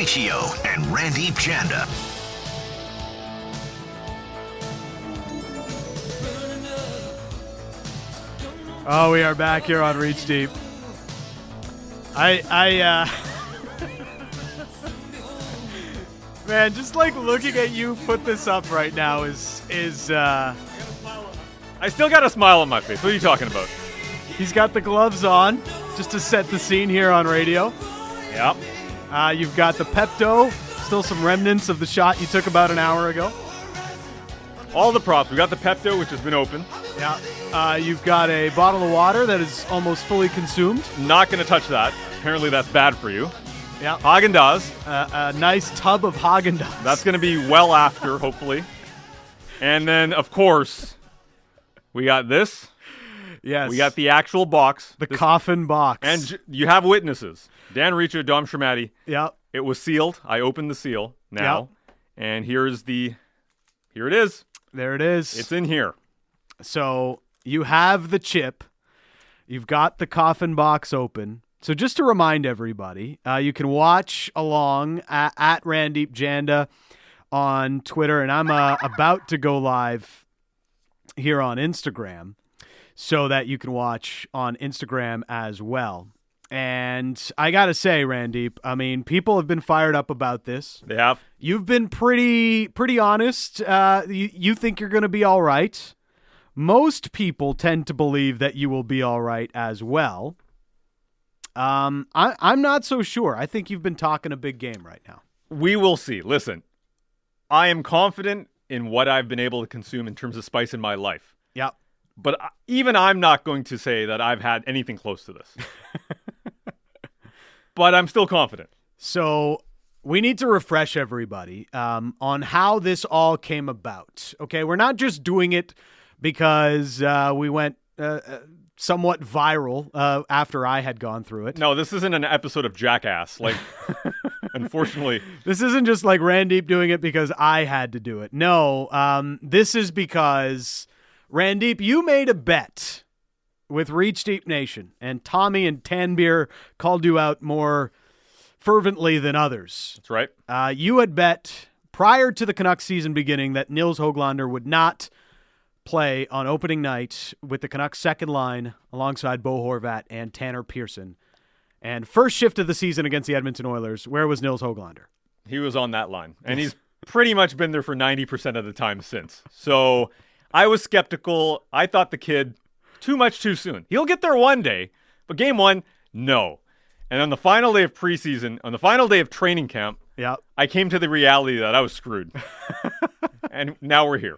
Riccio and Randip Janda. Oh, we are back here on Reach Deep. Man, just like looking at you put this up right now is I still got a smile on my face. What are you talking about? he's got the gloves on just to set the scene here on radio. Yep. You've got the Pepto, still some remnants of the shot you took about an hour ago. All the props. We got the Pepto, which has been open. Yeah. You've got a bottle of water that is almost fully consumed. Not going to touch that. Apparently that's bad for you. Yeah. Haagen-Dazs. A nice tub of Haagen-Dazs. That's going to be well after, hopefully. And then, of course, we got this. Yes. We got the actual box. The coffin box. And you have witnesses. Dan Riccio, Dom Shermatti. Yep. It was sealed. I opened the seal now. Yep. And here it is. There it is. It's in here. So you have the chip. You've got the coffin box open. So just to remind everybody, you can watch along at Randip Janda on Twitter, and I'm about to go live here on Instagram so that you can watch on Instagram as well. And I got to say, Randip, I mean, people have been fired up about this. They have. You've been pretty honest. You think you're going to be all right. Most people tend to believe that you will be all right as well. I'm not so sure. I think you've been talking a big game right now. We will see. Listen, I am confident in what I've been able to consume in terms of spice in my life. Yep. But even I'm not going to say that I've had anything close to this. But I'm still confident. So we need to refresh everybody on how this all came about. Okay, we're not just doing it because we went somewhat viral after I had gone through it. No, this isn't an episode of Jackass. Like, unfortunately. This isn't just like Randip doing it because I had to do it. No, this is because, Randip, you made a bet with Reach Deep Nation, and Tommy and Tanbeer called you out more fervently than others. That's right. You had bet prior to the Canucks season beginning that Nils Höglander would not play on opening night with the Canucks second line alongside Bo Horvat and Tanner Pearson. And first shift of the season against the Edmonton Oilers, where was Nils Höglander? He was on that line, and he's pretty much been there for 90% of the time since. So I was skeptical. I thought the kid, too much too soon. He'll get there one day, but game one, no. And on the final day of preseason, on the final day of training camp, I came to the reality that I was screwed. And now we're here.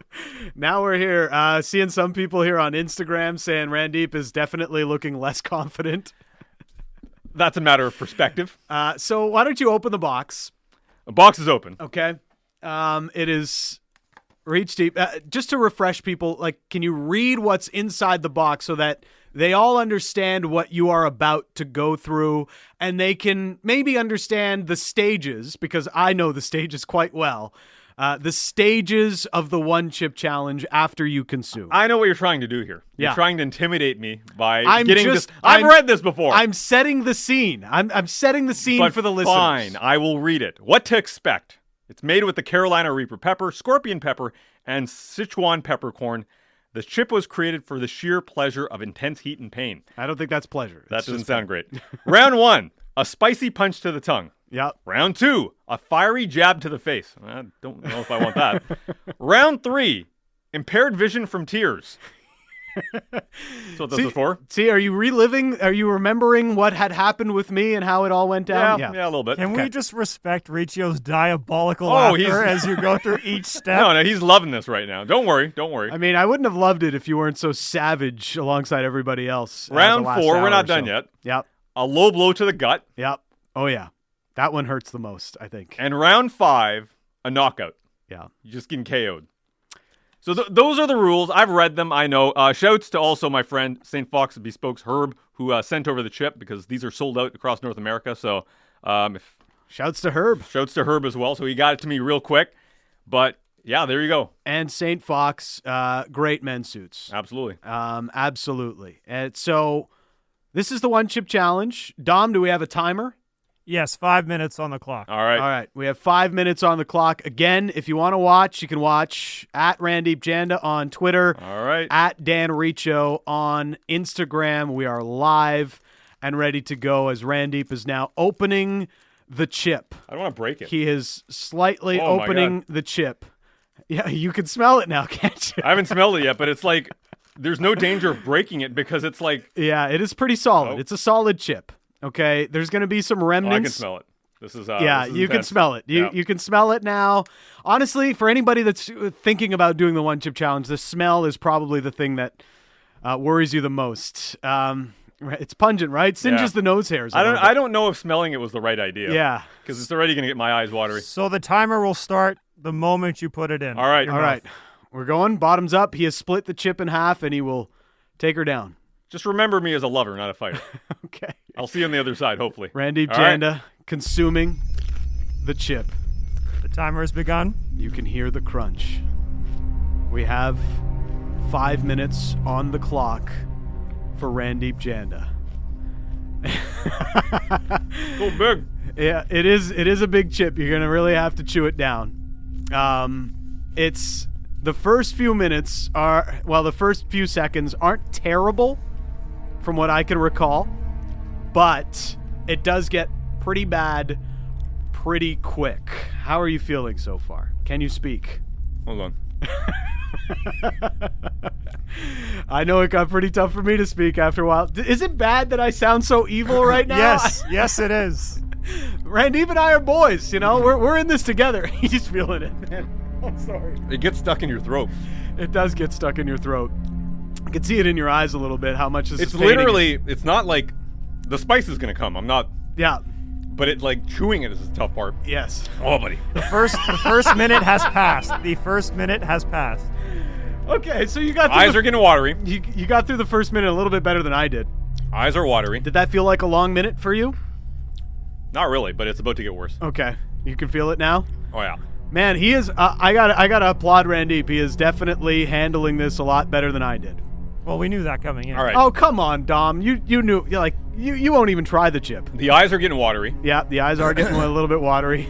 Now we're here. Seeing some people here on Instagram saying Randip is definitely looking less confident. That's a matter of perspective. So why don't you open the box? The box is open. Okay. It is Reach Deep. Just to refresh people, like, can you read what's inside the box so that they all understand what you are about to go through, and they can maybe understand the stages, because I know the stages quite well. The stages of the one chip challenge after you consume. I know what you're trying to do here. You're Yeah. trying to intimidate me by getting this. I've read this before. I'm setting the scene. I'm setting the scene for the listeners. Fine, I will read it. What to expect. It's made with the Carolina Reaper pepper, scorpion pepper, and Sichuan peppercorn. The chip was created for the sheer pleasure of intense heat and pain. I don't think that's pleasure. That doesn't sound great. Round one, a spicy punch to the tongue. Yep. Round two, a fiery jab to the face. I don't know if I want that. Round three, impaired vision from tears. That's what this is for. See, are you remembering what had happened with me and how it all went down? Yeah, a little bit. Can we just respect Riccio's diabolical laughter as you go through each step? No, he's loving this right now. Don't worry. I mean, I wouldn't have loved it if you weren't so savage alongside everybody else. Round four, we're not done yet. Yep. A low blow to the gut. Yep. Oh, yeah. That one hurts the most, I think. And round five, a knockout. Yeah. You're just getting KO'd. So those are the rules. I've read them. I know. Shouts to also my friend, St. Fox Bespokes Herb, who sent over the chip because these are sold out across North America. So shouts to Herb. Shouts to Herb as well. So he got it to me real quick. But yeah, there you go. And St. Fox, great men's suits. Absolutely. Absolutely. And so this is the one chip challenge. Dom, do we have a timer? Yes, 5 minutes on the clock. All right. All right. We have 5 minutes on the clock. Again, if you want to watch, you can watch at Randip Janda on Twitter. All right. At Dan Riccio on Instagram. We are live and ready to go as Randip is now opening the chip. I don't want to break it. He is slightly Oh, my opening the chip. Yeah, you can smell it now, can't you? I haven't smelled it yet, but it's like there's no danger of breaking it because it's like Yeah, it is pretty solid. Oh. It's a solid chip. Okay, there's going to be some I remnants. can smell it. This is Yeah, this is you can intense. smell it. You can smell it now. Honestly, for anybody that's thinking about doing the one chip challenge, the smell is probably the thing that worries you the most. It's pungent, right? Singes the nose hairs. I don't know if smelling it was the right idea. Yeah, because it's already going to get my eyes watery. So the timer will start the moment you put it in. All right. Your All mouth. right, we're going bottoms up. He has split the chip in half, and he will take her down. Just remember me as a lover, not a fighter. Okay. I'll see you on the other side, hopefully. Randip All right. Janda consuming the chip. The timer has begun. You can hear the crunch. We have 5 minutes on the clock for Randip Janda. So big. Yeah, it is a big chip. You're gonna really have to chew it down. It's the first few minutes the first few seconds aren't terrible from what I can recall, but it does get pretty bad pretty quick. How are you feeling so far? Can you speak? Hold on. I know it got pretty tough for me to speak after a while. Is it bad that I sound so evil right now? Yes, it is. Randip and I are boys, you know? We're in this together. He's feeling it, man. I'm sorry. It gets stuck in your throat. It does get stuck in your throat. I can see it in your eyes a little bit, how much this It's is painting. literally, it's not like the spice is going to come. I'm not, Yeah. but it like chewing it is the tough part. Yes. Oh, buddy. The first minute has passed. The first minute has passed. Okay, so you got through Eyes are getting watery. you got through the first minute a little bit better than I did. Eyes are watery. Did that feel like a long minute for you? Not really, but it's about to get worse. Okay. You can feel it now? Oh, yeah. Man, he is I gotta applaud Randip. He is definitely handling this a lot better than I did. Well, we knew that coming in. All right. Oh, come on, Dom. You knew, you won't even try the chip. The eyes are getting watery. Yeah, the eyes are getting a little bit watery.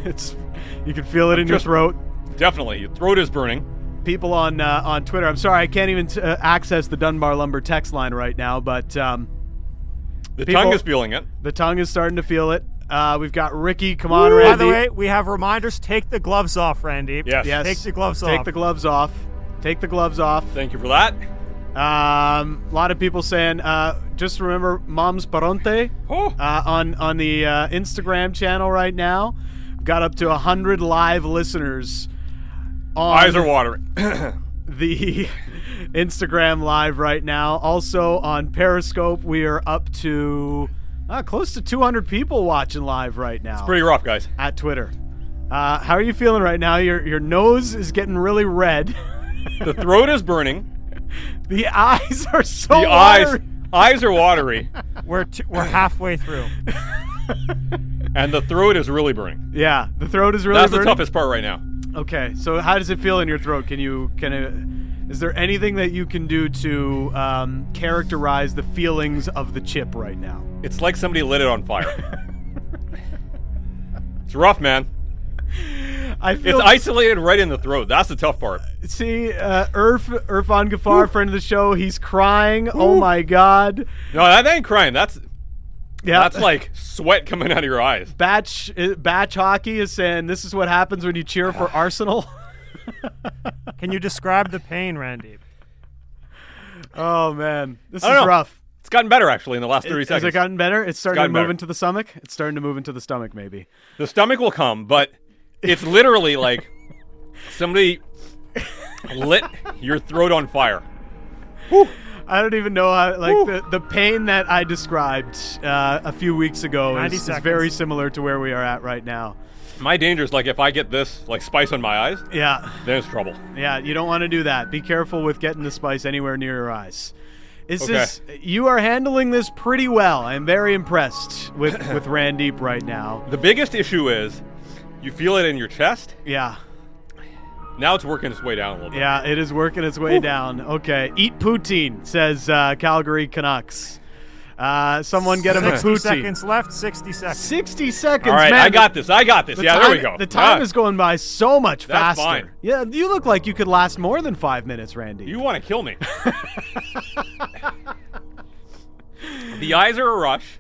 You can feel it in your throat. Definitely. Your throat is burning. People on Twitter, I'm sorry, I can't even access the Dunbar Lumber text line right now, but The people- tongue is feeling it. the tongue is starting to feel it. We've got Ricky. Come on, Randy. By the way, we have reminders. Take the gloves off, Randy. Yes. Yes. Take the gloves Take off. the gloves off. Take the gloves off. Thank you for that. A lot of people saying, just remember Mom's Paronte Oh. on the Instagram channel right now. We've got up to 100 live listeners on Eyes are watering. the Instagram live right now. Also on Periscope, we are up to close to 200 people watching live right now. Pretty rough, guys. At Twitter. How are you feeling right now? Your nose is getting really red. The throat is burning. The eyes are so The watery. eyes are watery. We're halfway through. And the throat is really burning. Yeah, the throat is really That's the burning. toughest part right now. Okay, so how does it feel in your throat? Is there anything that you can do to characterize the feelings of the chip right now? It's like somebody lit it on fire. It's rough, man. I feel. It's isolated right in the throat. That's the tough part. See, Irfan Ghaffar, friend of the show, he's crying. Oh my God. No, that ain't crying. That's Yeah, like sweat coming out of your eyes. Batch Hockey is saying this is what happens when you cheer for Arsenal. Can you describe the pain, Randy? Oh man, this is I don't know. rough. It's gotten better actually in the last 30 seconds. Has it gotten better? It's starting to gotten move better. into the stomach. It's starting to move into the stomach, maybe. The stomach will come, but it's literally like somebody lit your throat on fire. I don't even know how. The pain that I described a few weeks ago 90 is seconds. very similar to where we are at right now. My danger is like if I get this like spice on my eyes, Yeah, then it's trouble. yeah. You don't want to do that. Be careful with getting the spice anywhere near your eyes. Okay. You are handling this pretty well. I'm very impressed with Randip right now. The biggest issue is you feel it in your chest. Yeah. Now it's working its way down a little bit. Yeah, it is working its way down. Okay. Eat poutine, says Calgary Canucks. Someone get him a 60 pootsie. seconds left. 60 seconds. 60 seconds, All right, man. I got this. Yeah, there we go. The time is going by so much That's faster. fine. Yeah, you look like you could last more than 5 minutes, Randy. You want to kill me. The eyes are a rush.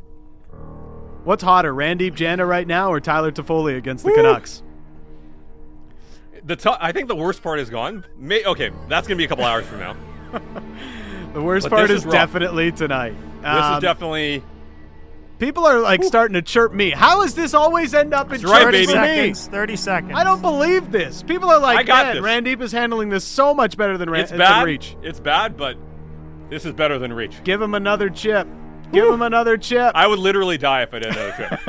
What's hotter, Randip Janda right now or Tyler Toffoli against the Canucks? I think the worst part is gone. Okay, that's going to be a couple hours from now. The worst But part this is is rough. definitely tonight. This is definitely... People are like starting to chirp me. How does this always end up in That's right, chirps baby. for me? 30 seconds. I don't believe this. People are like, I got man, this. Randip is handling this so much better than It's than bad. Reach. It's bad, but this is better than Reach. Give him another chip. Give him another chip. I would literally die if I did another trip.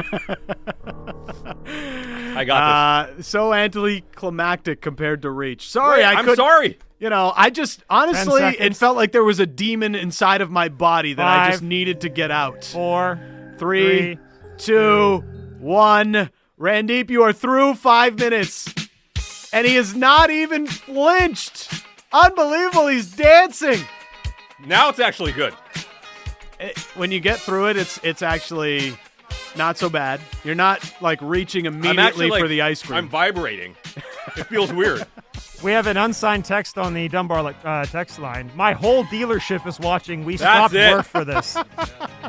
I got this. So anticlimactic compared to Reach. Sorry, Wait, I I'm couldn't. sorry. You know, I just honestly, 10 it seconds. felt like there was a demon inside of my body that I 5, just needed to get out. 4, 3, 2, 1. Randip, you are through 5 minutes, and he is not even flinched. Unbelievable! He's dancing. Now it's actually good. When you get through it, it's actually not so bad. You're not like reaching I'm immediately actually for the ice cream. I'm vibrating. It feels weird. We have an unsigned text on the Dunbar text line. My whole dealership is watching. We That's stopped it. work for this.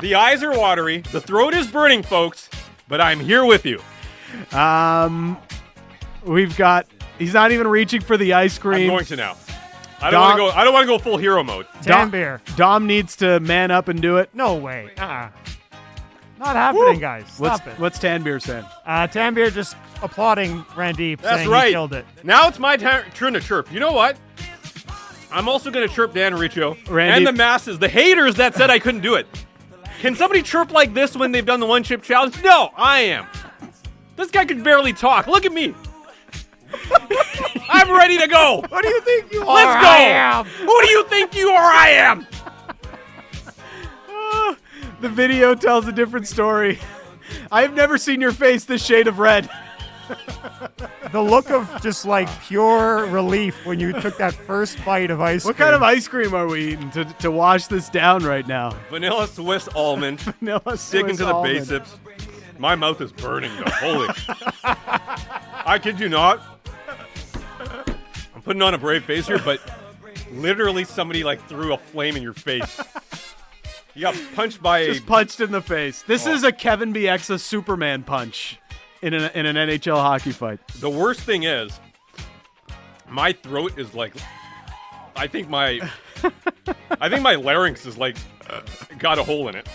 The eyes are watery. The throat is burning, folks. But I'm here with you. We've got. He's not even reaching for the ice I'm cream. going to now. I don't want to go full hero mode. Tanbeer. Dom needs to man up and do it. No way. Not happening, guys. What's Stop it. what's Tanbeer saying? Tanbeer just applauding Randip, That's saying right. he killed it. Now it's my turn to chirp. You know what? I'm also going to chirp Dan Riccio Randy- and the masses, the haters that said I couldn't do it. Can somebody chirp like this when they've done the one chip challenge? No, I am. This guy can barely talk. Look at me. I'm ready to go. What do you think you are? Let's go. I am. Who do you think you are? I am. The video tells a different story. I've never seen your face this shade of red. The look of just like pure relief when you took that first bite of ice What cream. kind of ice cream are we eating to wash this down right now? Vanilla Swiss almond. Vanilla Sticking Swiss to the almond. basics. My mouth is burning though. Holy. I kid you not. I'm putting on a brave face here, but literally somebody like threw a flame in your face. You got punched by a... Just punched in the face. This is a Kevin Bieksa Superman punch in an NHL hockey fight. The worst thing is, my throat is like... I think my larynx is like got a hole in it.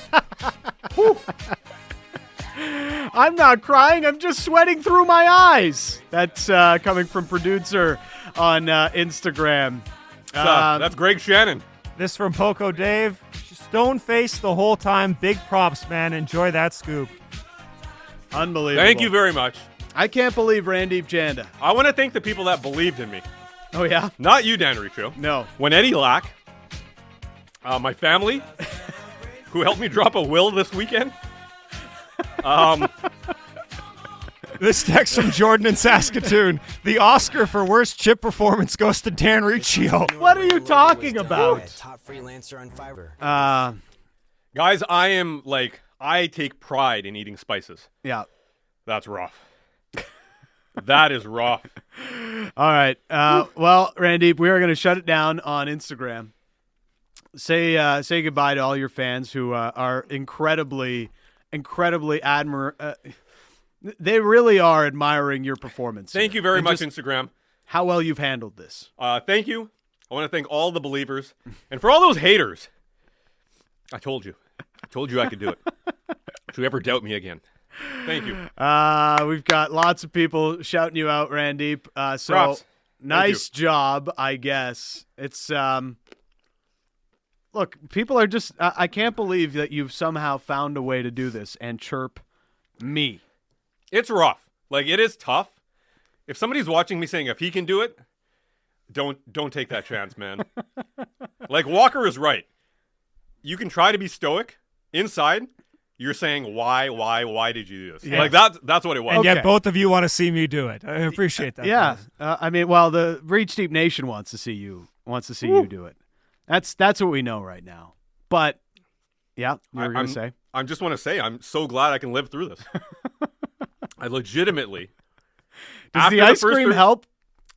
I'm not crying. I'm just sweating through my eyes. That's coming from producer on Instagram. That's Greg Shannon. This from Poco Dave. Stone face the whole time. Big props, man. Enjoy that scoop. Unbelievable. Thank you very much. I can't believe Randip Janda. I want to thank the people that believed in me. Oh, yeah? Not you, Dan Riccio. No. When Eddie Lack, my family, who helped me drop a will this weekend. This text from Jordan in Saskatoon. The Oscar for worst chip performance goes to Dan Riccio. What are you talking about? Top freelancer on Fiverr. Guys, I take pride in eating spices. Yeah. That's rough. That is rough. All right. Well, Randip, we are going to shut it down on Instagram. Say goodbye to all your fans who are incredibly they really are admiring your performance. Thank you very much, Instagram. How well you've handled this. Thank you. I want to thank all the believers. And for all those haters, I told you. I told you I could do it. Don't you ever doubt me again. Thank you. We've got lots of people shouting you out, Randip. So Props. nice job, I guess. It's look, people are just I can't believe that you've somehow found a way to do this and chirp me. It's rough. Like, it is tough. If somebody's watching me saying, if he can do it, don't take that chance, man. Like, Walker is right. You can try to be stoic. Inside, you're saying, why did you do this? Yes. Like, that's what it was. And Okay. yet both of you want to see me do it. I appreciate that. Yeah. guys. I mean, well, the Reach Deep Nation wants to see you do it. That's what we know right now. But Yeah, you were going to say. I just want to say I'm so glad I can live through this. I legitimately. Does the ice cream help?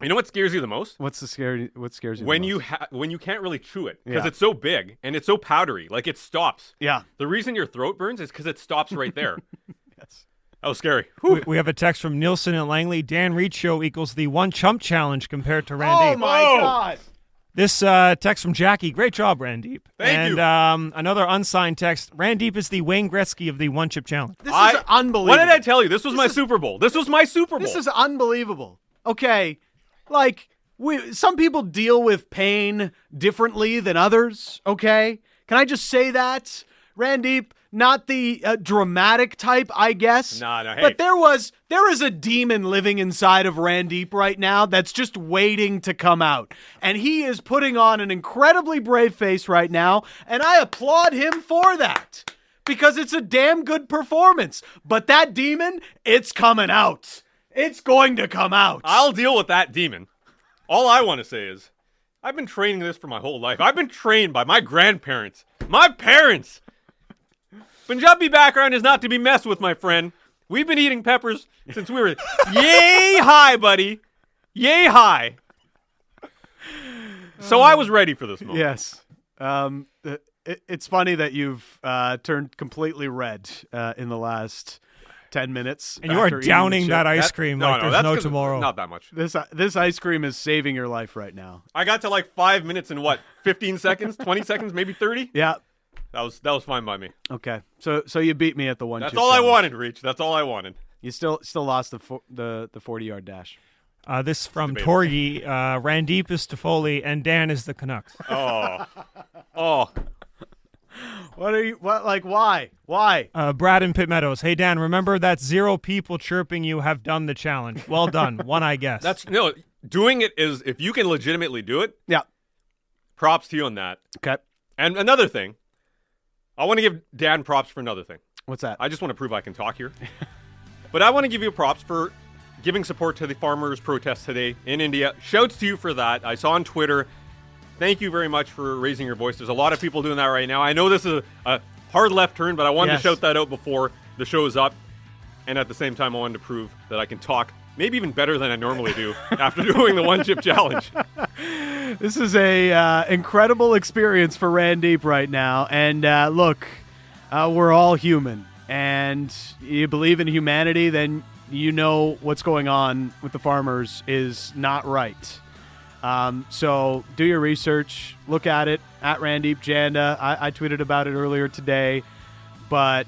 You know what scares you the most? What scares you When the most? when you can't really chew it because Yeah. it's so big and it's so powdery, like it stops. Yeah. The reason your throat burns is because it stops right there. Yes. That was scary. We have a text from Nielsen and Langley. Dan Reed Show equals the one chump challenge compared to Oh, Randip. my Whoa. God. This text from Jackie. Great job, Randip. Thank you. And another unsigned text. Randip is the Wayne Gretzky of the one chip challenge. This is unbelievable. What did I tell you? This was my Super Bowl. This was my Super Bowl. This is unbelievable. Okay, like some people deal with pain differently than others. Okay, can I just say that, Randip? Not the dramatic type, I guess. No, hey. But there is a demon living inside of Randip right now that's just waiting to come out, and he is putting on an incredibly brave face right now, and I applaud him for that because it's a damn good performance. But that demon, it's coming out. It's going to come out. I'll deal with that demon. All I want to say is, I've been training this for my whole life. I've been trained by my grandparents. My parents. Punjabi background is not to be messed with, my friend. We've been eating peppers since we were yay high, buddy. Yay high. So I was ready for this moment. Yes. It's funny that you've turned completely red in the last 10 minutes. And you are after eating downing the that chip. ice cream No, like that's there's no 'cause tomorrow. Not that much. This ice cream is saving your life right now. I got to like 5 minutes and what? 15 seconds? 20 seconds? Maybe 30? Yeah. That was fine by me. Okay. So you beat me at the one. That's chip all I challenge. wanted, Reach. That's all I wanted. You still lost the 40-yard dash. This from debatable. Torgi. Randip is Toffoli, and Dan is the Canucks. Oh. Why? Brad in Pitt Meadows. Hey, Dan, remember that 0 people chirping you have done the challenge. Well done. One, I guess. Doing it is, if you can legitimately do it, Yeah. props to you on that. Okay. And another thing, I want to give Dan props for another thing. What's that? I just want to prove I can talk here. But I want to give you props for giving support to the farmers' protest today in India. Shouts to you for that. I saw on Twitter. Thank you very much for raising your voice. There's a lot of people doing that right now. I know this is a hard left turn, but I wanted Yes. to shout that out before the show is up. And at the same time, I wanted to prove that I can talk maybe even better than I normally do after doing the one chip challenge. This is a incredible experience for Randip right now. And look, we're all human. And you believe in humanity, then you know what's going on with the farmers is not right. So do your research. Look at it at Randip Janda. I tweeted about it earlier today. But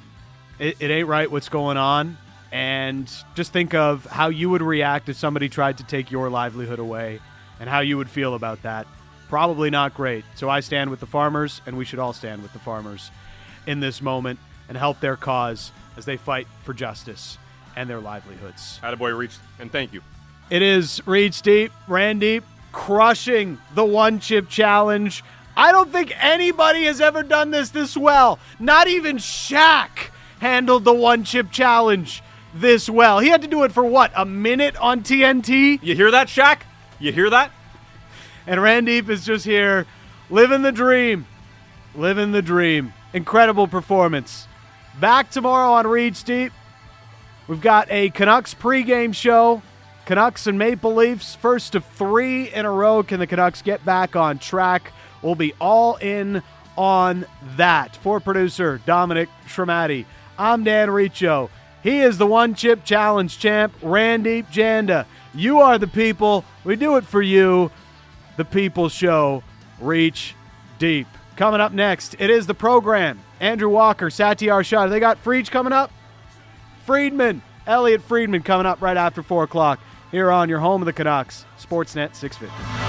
it ain't right what's going on. And just think of how you would react if somebody tried to take your livelihood away and how you would feel about that. Probably not great. So I stand with the farmers, and we should all stand with the farmers in this moment and help their cause as they fight for justice and their livelihoods. Attaboy, Reach, and thank you. It is Reach Deep, Randip, crushing the one chip challenge. I don't think anybody has ever done this well. Not even Shaq handled the one chip challenge this well. He had to do it for what, a minute on TNT? You hear that, Shaq? You hear that? And Randip is just here living the dream. Living the dream. Incredible performance. Back tomorrow on Reach Deep. We've got a Canucks pregame show. Canucks and Maple Leafs, first of 3 in a row. Can the Canucks get back on track? We'll be all in on that. For producer Dominic Schramati, I'm Dan Riccio. He is the one chip challenge champ, Randip Janda. You are the people. We do it for you. The People Show, Reach Deep. Coming up next, it is the program. Andrew Walker, Satyar Shah. They got Freach coming up. Elliot Friedman coming up right after 4 o'clock here on your home of the Canucks, Sportsnet 650.